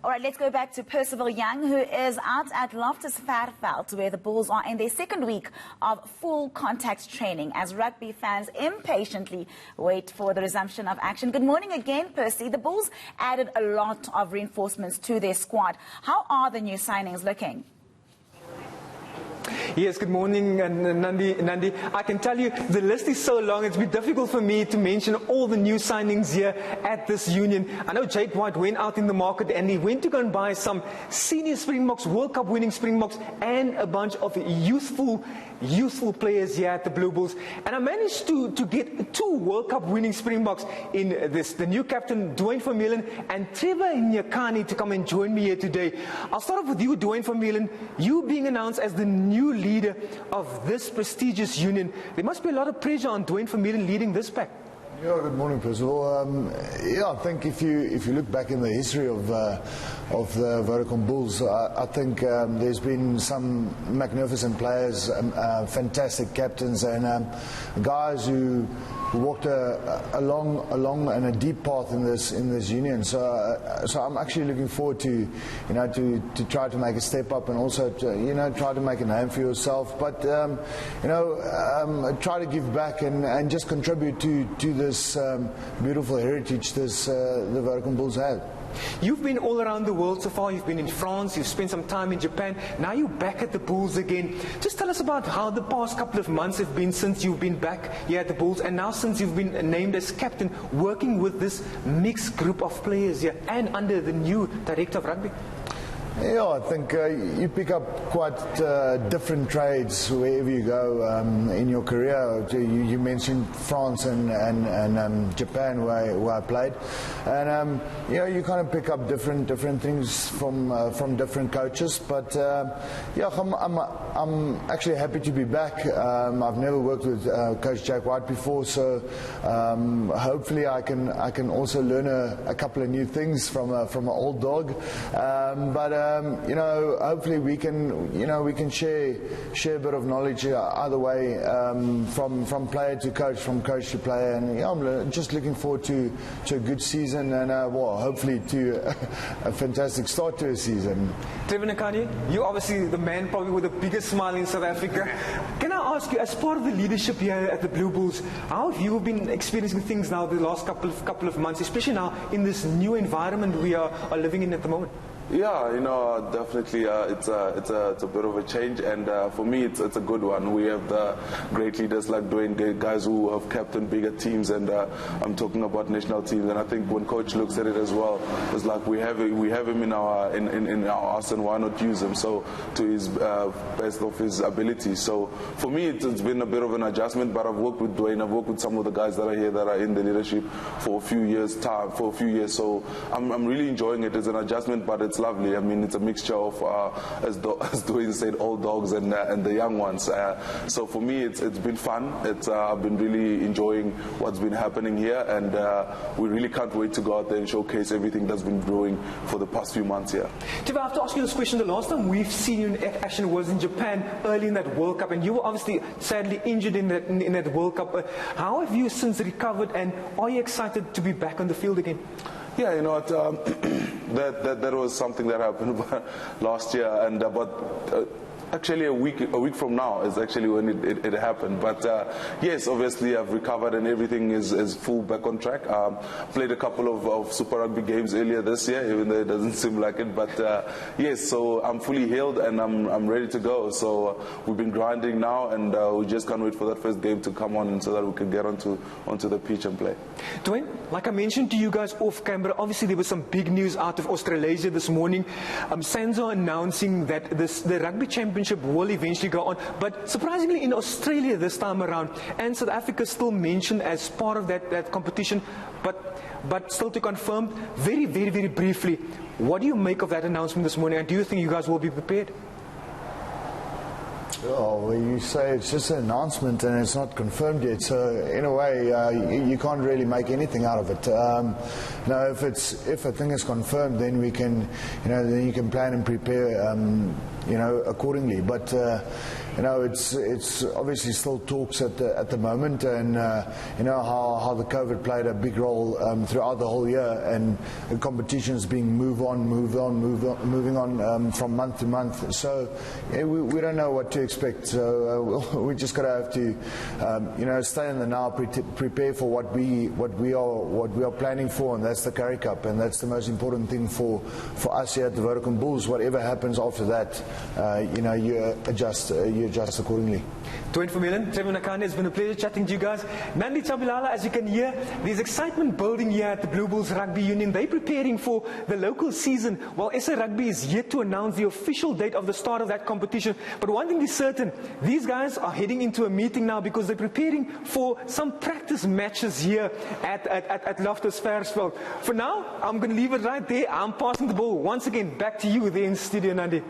All right, let's go back to Percival Young, who is out at Loftus Veerveld, where the Bulls are in their second week of full contact training as rugby fans impatiently wait for the resumption of action. Good morning again, Percy. The Bulls added a lot of reinforcements to their squad. How are the new signings looking? Yes, good morning, Nandi. I can tell you the list is so long, it's been difficult for me to mention all the new signings here at this union. I know Jake White went out in the market and he went to go and buy some senior Springboks, World Cup winning Springboks, and a bunch of youthful players here at the Blue Bulls. And I managed to get 2 World Cup winning Springboks in the new captain, Dwayne Vermeulen, and Trevor Nyakani to come and join me here today. I'll start off with you, Dwayne Vermeulen. You being announced as the new leader of this prestigious union. There must be a lot of pressure on Dwayne Vermeulen leading this pack. Yeah, good morning, Percival. I think if you look back in the history of the Vodacom Bulls, I think there's been some magnificent players, fantastic captains, and guys who walked a long and a deep path in this union. So I'm actually looking forward to to try to make a step up and also to, try to make a name for yourself, but try to give back and just contribute to this beautiful heritage the Vodacom Bulls have. You've been all around the world so far. You've been in France, you've spent some time in Japan. Now you're back at the Bulls again. Just tell us about how the past couple of months have been since you've been back here at the Bulls, and now since you've been named as captain, working with this mixed group of players here and under the new director of rugby. Yeah, I think you pick up quite different trades wherever you go in your career. You mentioned France and Japan where I played, and you kind of pick up different things from different coaches. But yeah, I'm actually happy to be back. I've never worked with Coach Jake White before, so hopefully I can also learn a couple of new things from an old dog. But hopefully we can share a bit of knowledge either way, from player to coach, from coach to player, and I'm just looking forward to a good season and hopefully to a fantastic start to a season. Trevor Nyakani, you're obviously the man probably with the biggest smile in South Africa. Can I ask you, as part of the leadership here at the Blue Bulls, how have you been experiencing things now the last couple of months, especially now in this new environment we are living in at the moment? Yeah, definitely it's a bit of a change, and for me it's a good one. We have the great leaders like Dwayne, guys who have captained bigger teams, and I'm talking about national teams. And I think when coach looks at it as well, it's like we have him in our arsenal. Why not use him to his best of his ability? So for me it's been a bit of an adjustment. But I've worked with Dwayne, I've worked with some of the guys that are here that are in the leadership for a few years. So I'm really enjoying it. It's an adjustment, but it's lovely. I mean, it's a mixture of, as Dwayne said, old dogs and the young ones. So for me, it's been fun. I've been really enjoying what's been happening here, and we really can't wait to go out there and showcase everything that's been brewing for the past few months here. Tiva, I have to ask you this question. The last time we've seen you in action was in Japan early in that World Cup, and you were obviously sadly injured in that World Cup. How have you since recovered, and are you excited to be back on the field again? Yeah, you know what, that was something that happened last year, and actually a week from now is actually when it happened. But yes, obviously I've recovered and everything is full back on track. Played a couple of Super Rugby games earlier this year, even though it doesn't seem like it. But yes, so I'm fully healed and I'm ready to go. So we've been grinding now, and we just can't wait for that first game to come on, and so that we can get onto the pitch and play. Dwayne, like I mentioned to you guys off camera, obviously there was some big news out of Australasia this morning. SANZAAR announcing that the Rugby Championship will eventually go on, but surprisingly in Australia this time around, and South Africa still mentioned as part of that competition, but still to confirm, very briefly, what do you make of that announcement this morning, and do you think you guys will be prepared? Oh, well, you say it's just an announcement and it's not confirmed yet, so in a way you can't really make anything out of it. If a thing is confirmed, then we can, then you can plan and prepare, accordingly. But it's obviously still talks at the moment, and how the COVID played a big role throughout the whole year, and the competitions being moving on from month to month. So we don't know what to expect. So we just got to have to stay in the now, prepare for what we are planning for, and that's the Currie Cup, and that's the most important thing for us here at the Vodacom Bulls. Whatever happens after that, you adjust accordingly. To Vermeulen, Trevor Nakane, it's been a pleasure chatting to you guys. Nandi Chabilala, as you can hear, there's excitement building here at the Blue Bulls Rugby Union. They're preparing for the local season, while SA Rugby is yet to announce the official date of the start of that competition. But one thing is certain, these guys are heading into a meeting now because they're preparing for some practice matches here at Loftus Versfeld. For now, I'm going to leave it right there. I'm passing the ball once again back to you there in studio, Nandi.